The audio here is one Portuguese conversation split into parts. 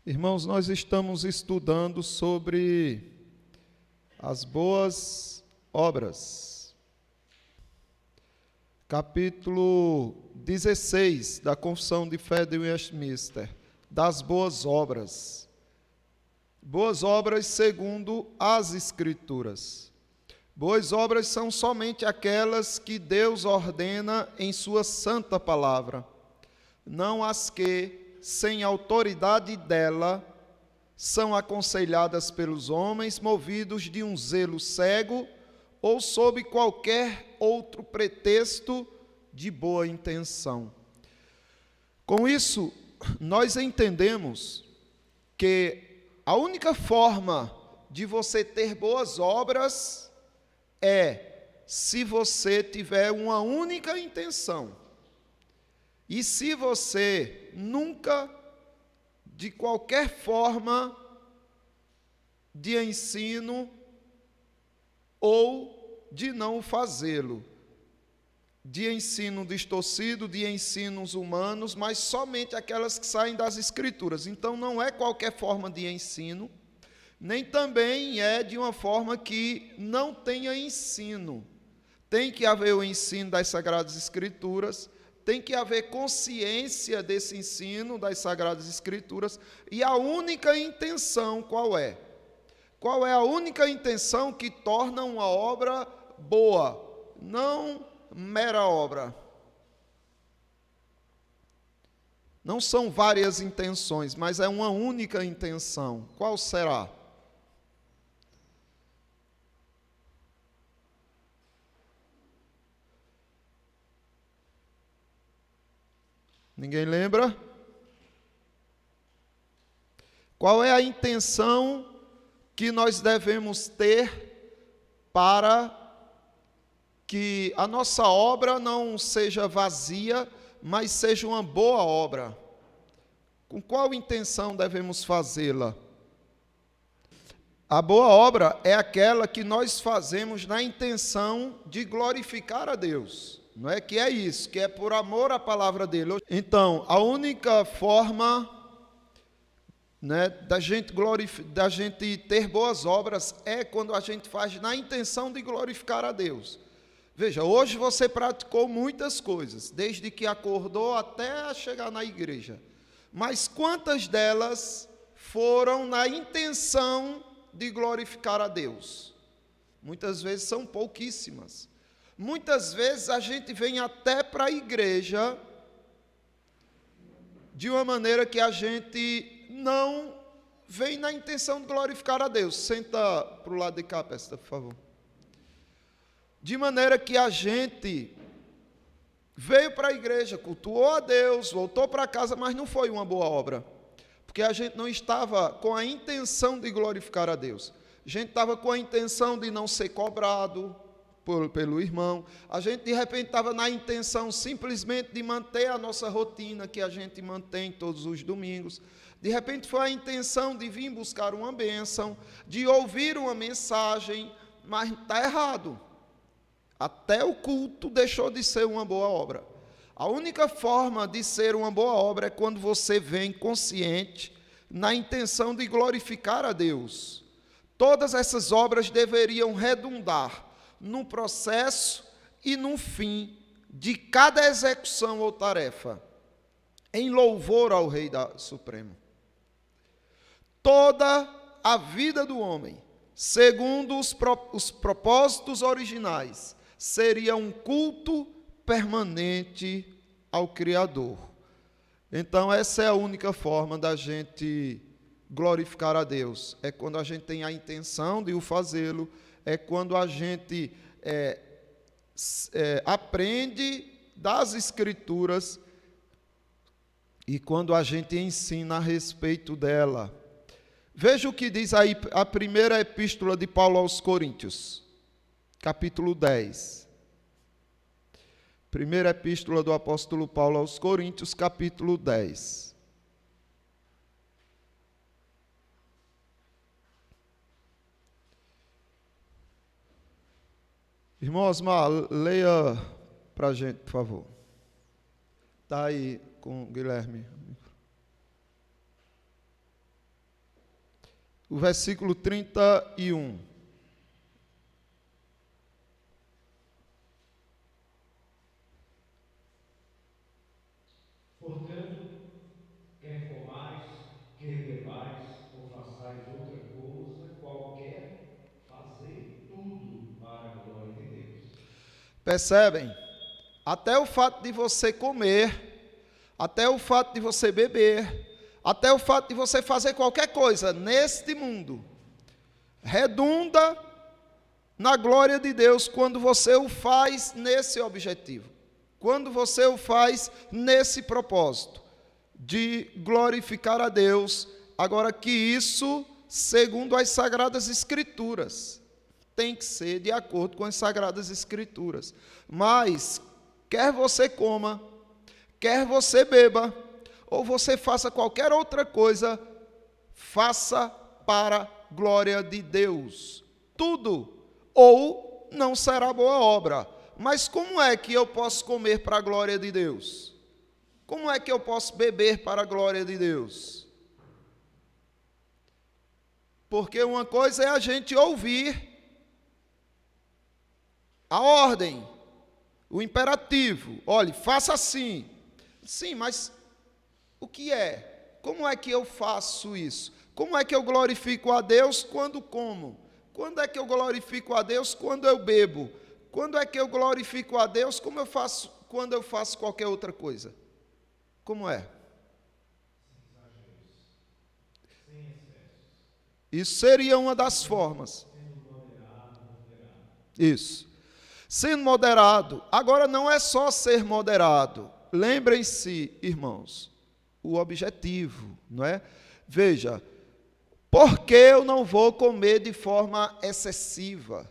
Irmãos, nós estamos estudando sobre as boas obras. Capítulo 16 da Confissão de Fé de Westminster, das boas obras. Boas obras segundo as Escrituras. Boas obras são somente aquelas que Deus ordena em sua santa palavra, não as que, sem autoridade dela, são aconselhadas pelos homens, movidos de um zelo cego ou sob qualquer outro pretexto de boa intenção. Com isso, nós entendemos que a única forma de você ter boas obras é se você tiver uma única intenção. E se você nunca, de qualquer forma de ensino ou de não fazê-lo, de ensino distorcido, de ensinos humanos, mas somente aquelas que saem das Escrituras. Então não é qualquer forma de ensino, nem também é de uma forma que não tenha ensino. Tem que haver o ensino das Sagradas Escrituras, tem que haver consciência desse ensino das Sagradas Escrituras, e a única intenção qual é? Qual é a única intenção que torna uma obra boa? Não mera obra. Não são várias intenções, mas é uma única intenção. Qual será? Ninguém lembra? Qual é a intenção que nós devemos ter para que a nossa obra não seja vazia, mas seja uma boa obra? Com qual intenção devemos fazê-la? A boa obra é aquela que nós fazemos na intenção de glorificar a Deus. Não é que é isso, que é por amor à palavra dele. Então, a única forma, né, da gente ter boas obras é quando a gente faz na intenção de glorificar a Deus. Veja, hoje você praticou muitas coisas, desde que acordou até chegar na igreja. Mas quantas delas foram na intenção de glorificar a Deus? Muitas vezes são pouquíssimas. Muitas vezes a gente vem até para a igreja de uma maneira que a gente não vem na intenção de glorificar a Deus. Senta para o lado de cá, Pesta, por favor. De maneira que a gente veio para a igreja, cultuou a Deus, voltou para casa, mas não foi uma boa obra. Porque a gente não estava com a intenção de glorificar a Deus. A gente estava com a intenção de não ser cobrado pelo irmão. A gente de repente estava na intenção simplesmente de manter a nossa rotina que a gente mantém todos os domingos. De repente foi a intenção de vir buscar uma bênção, de ouvir uma mensagem, mas está errado. Até o culto deixou de ser uma boa obra. A única forma de ser uma boa obra é quando você vem consciente na intenção de glorificar a Deus. Todas essas obras deveriam redundar no processo e no fim de cada execução ou tarefa, em louvor ao Rei Supremo. Toda a vida do homem, segundo os propósitos originais, seria um culto permanente ao Criador. Então, essa é a única forma da gente glorificar a Deus. É quando a gente tem a intenção de o fazê-lo, é quando a gente aprende das Escrituras e quando a gente ensina a respeito dela. Veja o que diz aí a primeira epístola de Paulo aos Coríntios, capítulo 10. Primeira epístola do apóstolo Paulo aos Coríntios, capítulo 10. Irmão Osmar, leia para a gente, por favor. Está aí com o Guilherme. o versículo 31. Portanto, quer comais, quer bebais, ou façais outra coisa qualquer, fazei tudo para a glória de Deus. Percebem? Até o fato de você comer, até o fato de você beber, até o fato de você fazer qualquer coisa neste mundo, redunda na glória de Deus quando você o faz nesse objetivo, quando você o faz nesse propósito de glorificar a Deus. Agora que isso, segundo as Sagradas Escrituras, tem que ser de acordo com as Sagradas Escrituras. Mas, quer você coma, quer você beba, ou você faça qualquer outra coisa, faça para a glória de Deus. Tudo, ou não será boa obra. Mas como é que eu posso comer para a glória de Deus? Como é que eu posso beber para a glória de Deus? Porque uma coisa é a gente ouvir a ordem, o imperativo. Olhe, faça assim. Sim, mas o que é? Como é que eu faço isso? Como é que eu glorifico a Deus quando como? Quando é que eu glorifico a Deus quando eu bebo? Quando é que eu glorifico a Deus como eu faço quando eu faço qualquer outra coisa? Como é? Isso seria uma das formas. Isso. Sendo moderado. Agora não é só ser moderado. Lembrem-se, irmãos, o objetivo, não é? Veja, por que eu não vou comer de forma excessiva?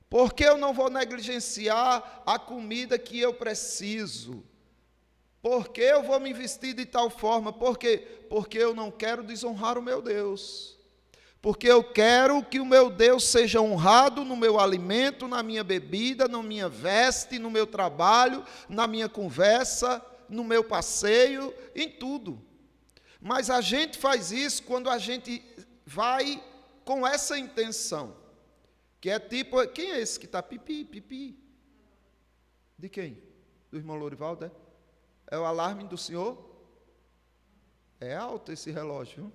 Por que eu não vou negligenciar a comida que eu preciso? Por que eu vou me vestir de tal forma? Por quê? Porque eu não quero desonrar o meu Deus. Porque eu quero que o meu Deus seja honrado no meu alimento, na minha bebida, na minha veste, no meu trabalho, na minha conversa, no meu passeio, em tudo. Mas a gente faz isso quando a gente vai com essa intenção. Que é tipo, quem é esse que está pipi, pipi? De quem? Do irmão Lourivaldo, é? É o alarme do senhor? É alto esse relógio.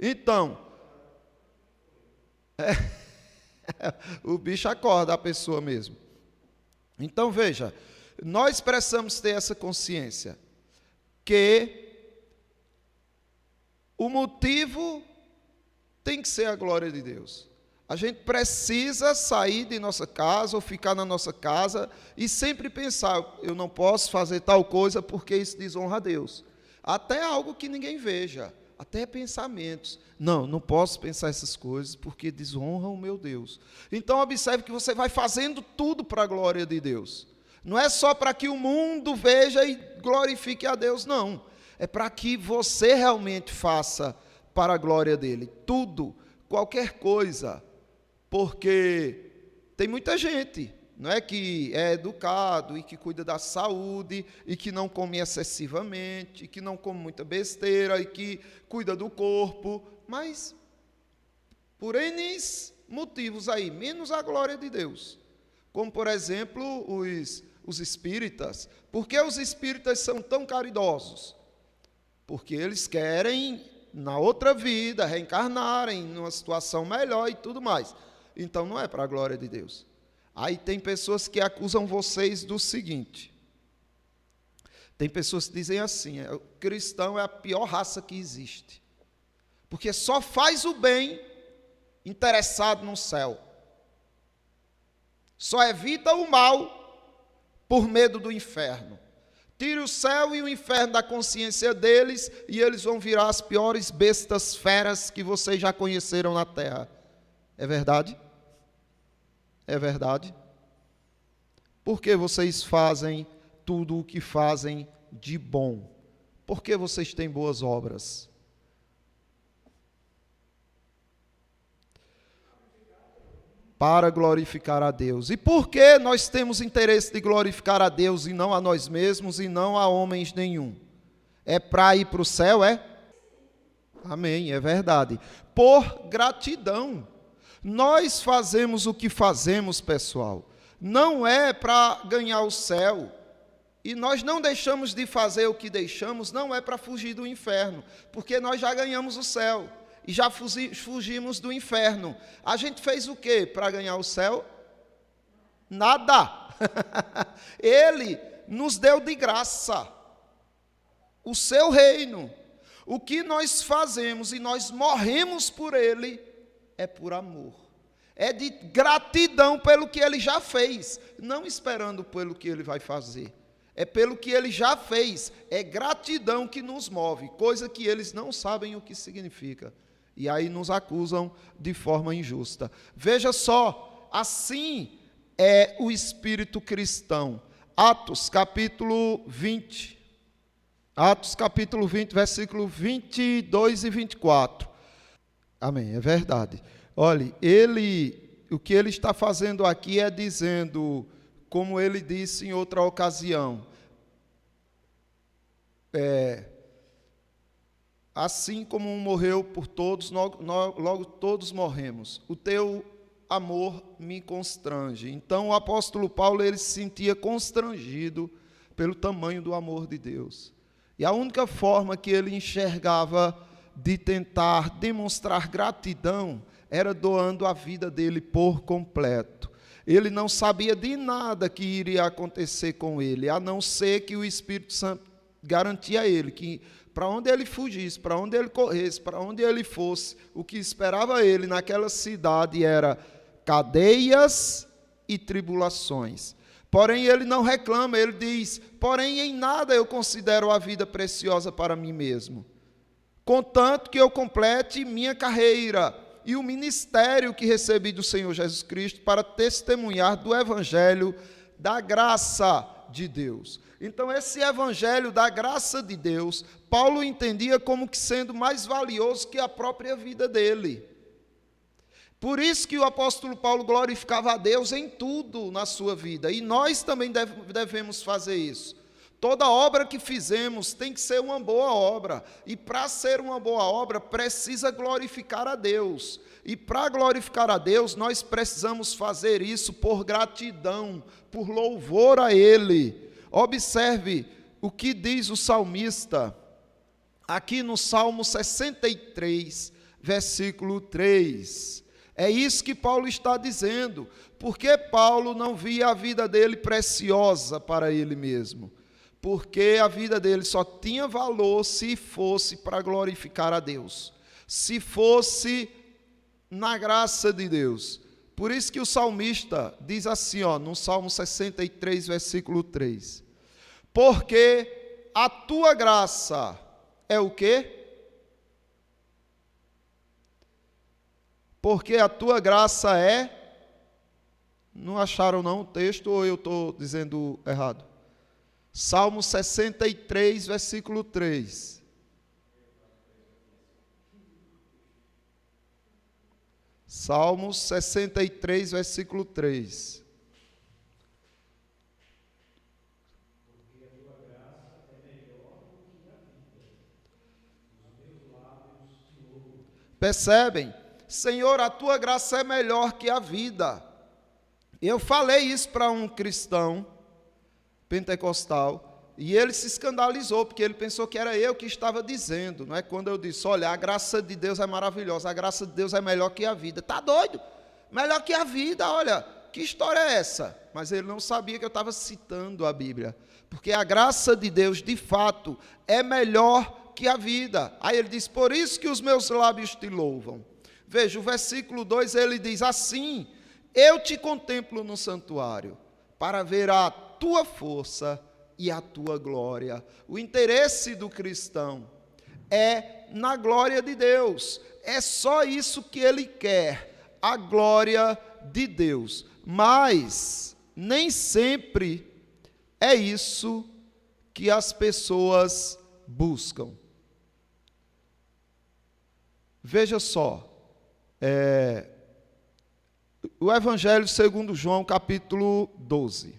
Então, o bicho acorda a pessoa mesmo. Então veja, nós precisamos ter essa consciência que o motivo tem que ser a glória de Deus. A gente precisa sair de nossa casa ou ficar na nossa casa e sempre pensar, eu não posso fazer tal coisa porque isso desonra a Deus. Até algo que ninguém veja, até pensamentos. Não posso pensar essas coisas porque desonram o meu Deus. Então observe que você vai fazendo tudo para a glória de Deus. Não é só para que o mundo veja e glorifique a Deus, não. É para que você realmente faça para a glória dele. Tudo, qualquer coisa. Porque tem muita gente, não é, que é educado e que cuida da saúde e que não come excessivamente, e que não come muita besteira e que cuida do corpo, mas por N motivos aí, menos a glória de Deus. Como, por exemplo, os espíritas. Por que os espíritas são tão caridosos? Porque eles querem, na outra vida, reencarnarem numa situação melhor e tudo mais. Então não é para a glória de Deus. Aí tem pessoas que acusam vocês do seguinte. Tem pessoas que dizem assim, o cristão é a pior raça que existe. Porque só faz o bem interessado no céu. Só evita o mal por medo do inferno. Tire o céu e o inferno da consciência deles e eles vão virar as piores bestas feras que vocês já conheceram na terra. É verdade? É verdade? Por que vocês fazem tudo o que fazem de bom? Por que vocês têm boas obras? Para glorificar a Deus. E por que nós temos interesse de glorificar a Deus e não a nós mesmos e não a homens nenhum? É para ir para o céu, é? Amém, é verdade. Por gratidão. Nós fazemos o que fazemos, pessoal, não é para ganhar o céu. E nós não deixamos de fazer o que deixamos, não é para fugir do inferno, porque nós já ganhamos o céu e já fugimos do inferno. A gente fez o quê para ganhar o céu? Nada. Ele nos deu de graça o seu reino. O que nós fazemos e nós morremos por ele é por amor. É de gratidão pelo que ele já fez, não esperando pelo que ele vai fazer. É pelo que ele já fez, é gratidão que nos move, coisa que eles não sabem o que significa. E aí nos acusam de forma injusta. Veja só, assim é o espírito cristão. Atos capítulo 20. Atos capítulo 20, versículo 22 e 24. Amém, é verdade. Olhe, o que ele está fazendo aqui é dizendo, como ele disse em outra ocasião, assim como um morreu por todos, logo todos morremos. O teu amor me constrange. Então o apóstolo Paulo, ele se sentia constrangido pelo tamanho do amor de Deus. E a única forma que ele enxergava de tentar demonstrar gratidão era doando a vida dele por completo. Ele não sabia de nada que iria acontecer com ele, a não ser que o Espírito Santo garantia a ele que para onde ele fugisse, para onde ele corresse, para onde ele fosse, o que esperava ele naquela cidade era cadeias e tribulações. Porém, ele não reclama, ele diz, porém, em nada eu considero a vida preciosa para mim mesmo, contanto que eu complete minha carreira e o ministério que recebi do Senhor Jesus Cristo para testemunhar do Evangelho da graça de Deus. Então, esse Evangelho da graça de Deus, Paulo entendia como que sendo mais valioso que a própria vida dele. Por isso que o apóstolo Paulo glorificava a Deus em tudo na sua vida, e nós também devemos fazer isso. Toda obra que fizemos tem que ser uma boa obra, e para ser uma boa obra precisa glorificar a Deus, e para glorificar a Deus nós precisamos fazer isso por gratidão, por louvor a Ele. Observe o que diz o salmista, aqui no Salmo 63, versículo 3, é isso que Paulo está dizendo, porque Paulo não via a vida dele preciosa para ele mesmo, porque a vida dele só tinha valor se fosse para glorificar a Deus, se fosse na graça de Deus. Por isso que o salmista diz assim, no Salmo 63, versículo 3, porque a tua graça é o quê? Porque a tua graça é... Não acharam não o texto ou eu estou dizendo errado? Salmo 63, versículo 3. Salmo 63, versículo 3. Porque a tua graça é melhor do que a vida. Os meus lábios te louvam. Percebem? Senhor, a tua graça é melhor que a vida. Eu falei isso para um cristão pentecostal, e ele se escandalizou, porque ele pensou que era eu que estava dizendo, não é? Quando eu disse, olha, a graça de Deus é maravilhosa, a graça de Deus é melhor que a vida. Está doido? Melhor que a vida, olha, que história é essa? Mas ele não sabia que eu estava citando a Bíblia, porque a graça de Deus, de fato, é melhor que a vida. Aí ele diz, por isso que os meus lábios te louvam. Veja, o versículo 2, ele diz assim, eu te contemplo no santuário, para ver a tua força e a tua glória. O interesse do cristão é na glória de Deus. É só isso que ele quer, a glória de Deus. Mas nem sempre é isso que as pessoas buscam. Veja só, o Evangelho segundo João, capítulo 12.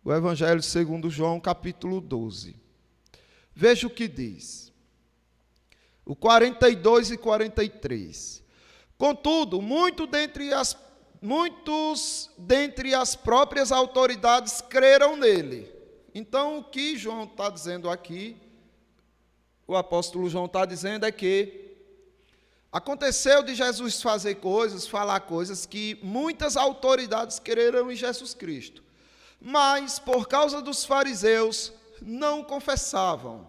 O Evangelho segundo João, capítulo 12. Veja o que diz. O 42 e 43. Contudo, muitos dentre as próprias autoridades creram nele. Então, o que João está dizendo aqui, o apóstolo João está dizendo é que aconteceu de Jesus fazer coisas, falar coisas que muitas autoridades creram em Jesus Cristo. Mas, por causa dos fariseus, não confessavam.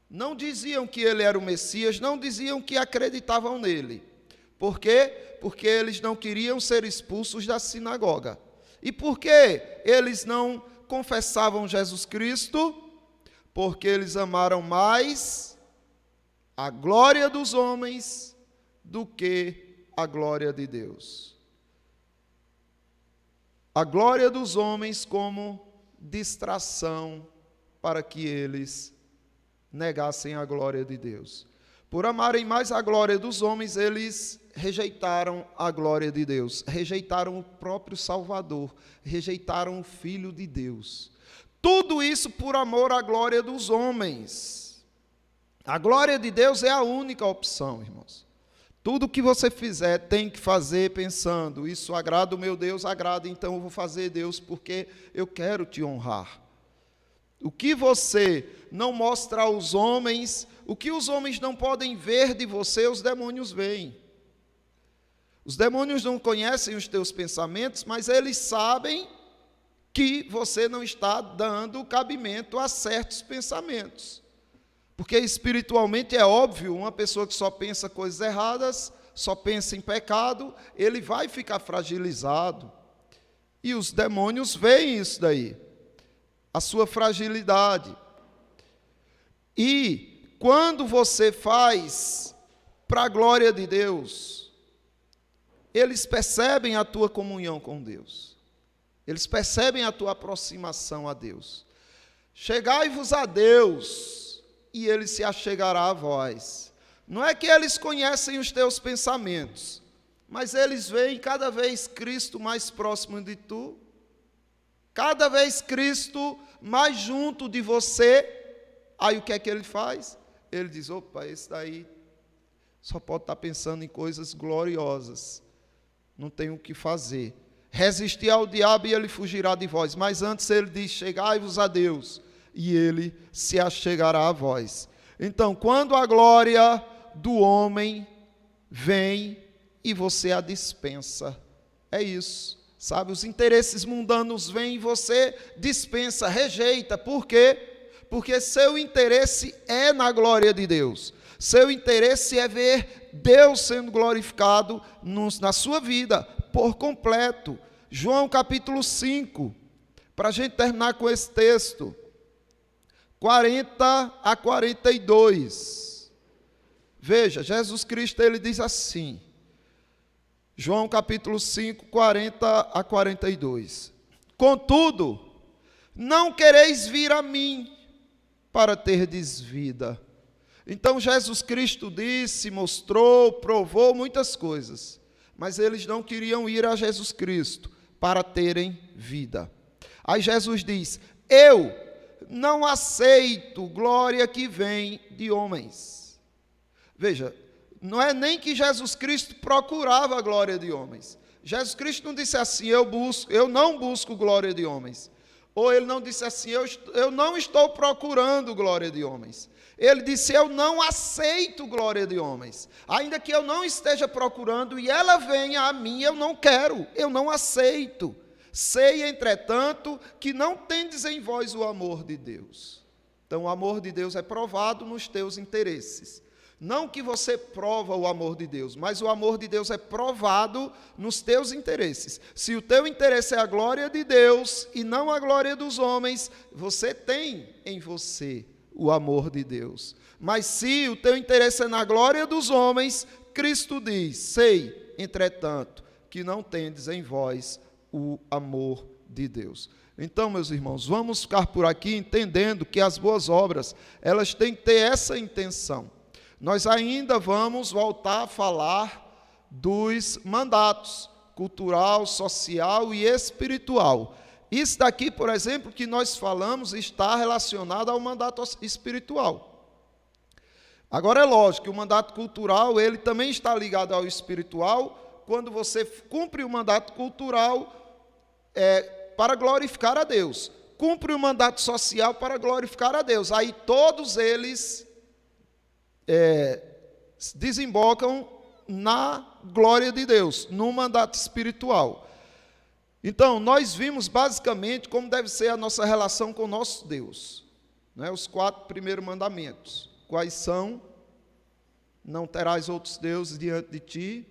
Não diziam que ele era o Messias, não diziam que acreditavam nele. Por quê? Porque eles não queriam ser expulsos da sinagoga. E por que eles não confessavam Jesus Cristo? Porque eles amaram mais a glória dos homens do que a glória de Deus. A glória dos homens como distração para que eles negassem a glória de Deus. Por amarem mais a glória dos homens, eles rejeitaram a glória de Deus, rejeitaram o próprio Salvador, rejeitaram o Filho de Deus. Tudo isso por amor à glória dos homens. A glória de Deus é a única opção, irmãos. Tudo que você fizer tem que fazer pensando, isso agrada o meu Deus, agrada, então eu vou fazer, Deus, porque eu quero te honrar. O que você não mostra aos homens, o que os homens não podem ver de você, os demônios veem. Os demônios não conhecem os teus pensamentos, mas eles sabem que você não está dando cabimento a certos pensamentos. Porque espiritualmente é óbvio, uma pessoa que só pensa coisas erradas, só pensa em pecado, ele vai ficar fragilizado. E os demônios veem isso daí, a sua fragilidade. E quando você faz para a glória de Deus, eles percebem a tua comunhão com Deus. Eles percebem a tua aproximação a Deus. Chegai-vos a Deus, e Ele se achegará a vós. Não é que eles conhecem os teus pensamentos, mas eles veem cada vez Cristo mais próximo de tu, cada vez Cristo mais junto de você. Aí o que é que ele faz? Ele diz, opa, esse daí só pode estar pensando em coisas gloriosas, não tem o que fazer. Resistir ao diabo e ele fugirá de vós. Mas antes ele diz, chegai-vos a Deus, e ele se achegará a vós. Então, quando a glória do homem vem e você a dispensa, é isso, sabe? Os interesses mundanos vêm e você dispensa, rejeita. Por quê? Porque seu interesse é na glória de Deus. Seu interesse é ver Deus sendo glorificado na sua vida, por completo. João capítulo 5, para a gente terminar com esse texto, 40 a 42. Veja, Jesus Cristo, ele diz assim, João capítulo 5, 40 a 42. Contudo, não quereis vir a mim para terdes vida. Então Jesus Cristo disse, mostrou, provou muitas coisas, mas eles não queriam ir a Jesus Cristo para terem vida. Aí Jesus diz, eu não aceito glória que vem de homens. Veja, não é nem que Jesus Cristo procurava a glória de homens. Jesus Cristo não disse assim, eu não busco glória de homens. Ou ele não disse assim, eu não estou procurando glória de homens. Ele disse, eu não aceito glória de homens. Ainda que eu não esteja procurando e ela venha a mim, eu não quero, eu não aceito. Sei, entretanto, que não tendes em vós o amor de Deus. Então, o amor de Deus é provado nos teus interesses. Não que você prova o amor de Deus, mas o amor de Deus é provado nos teus interesses. Se o teu interesse é a glória de Deus e não a glória dos homens, você tem em você o amor de Deus. Mas se o teu interesse é na glória dos homens, Cristo diz, sei, entretanto, que não tendes em vós o amor de Deus. Então, meus irmãos, vamos ficar por aqui entendendo que as boas obras, elas têm que ter essa intenção. Nós ainda vamos voltar a falar dos mandatos cultural, social e espiritual. Isso daqui, por exemplo, que nós falamos, está relacionado ao mandato espiritual. Agora é lógico que o mandato cultural, ele também está ligado ao espiritual, quando você cumpre o mandato cultural para glorificar a Deus. Cumpre o mandato social para glorificar a Deus. Aí todos eles desembocam na glória de Deus, no mandato espiritual. Então, nós vimos basicamente como deve ser a nossa relação com o nosso Deus. Né? Os 4 primeiros mandamentos. Quais são? Não terás outros deuses diante de ti,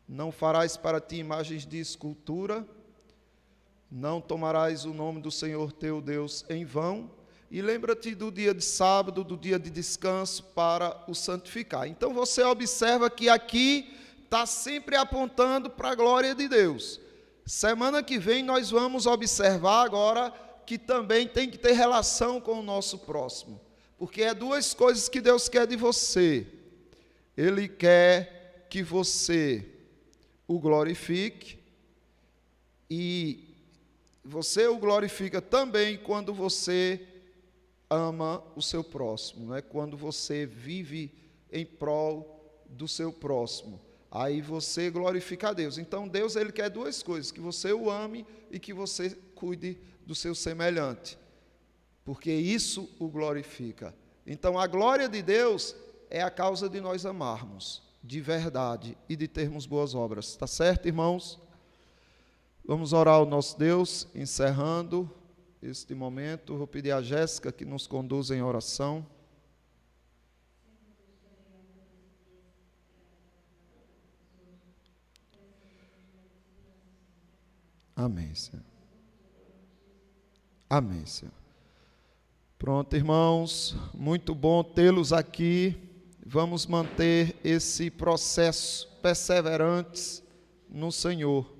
não farás para ti imagens de escultura, não tomarás o nome do Senhor teu Deus em vão, e lembra-te do dia de sábado, do dia de descanso, para o santificar. Então você observa que aqui está sempre apontando para a glória de Deus. Semana que vem nós vamos observar agora que também tem que ter relação com o nosso próximo. Porque é 2 coisas que Deus quer de você. Ele quer que você o glorifique e você o glorifica também quando você ama o seu próximo, né? Quando você vive em prol do seu próximo. Aí você glorifica a Deus. Então Deus, ele quer 2 coisas, que você o ame e que você cuide do seu semelhante. Porque isso o glorifica. Então a glória de Deus é a causa de nós amarmos de verdade e de termos boas obras. Está certo, irmãos? Vamos orar ao nosso Deus, encerrando este momento. Vou pedir a Jéssica que nos conduza em oração. Amém, Senhor. Amém, Senhor. Pronto, irmãos, muito bom tê-los aqui. Vamos manter esse processo perseverantes no Senhor.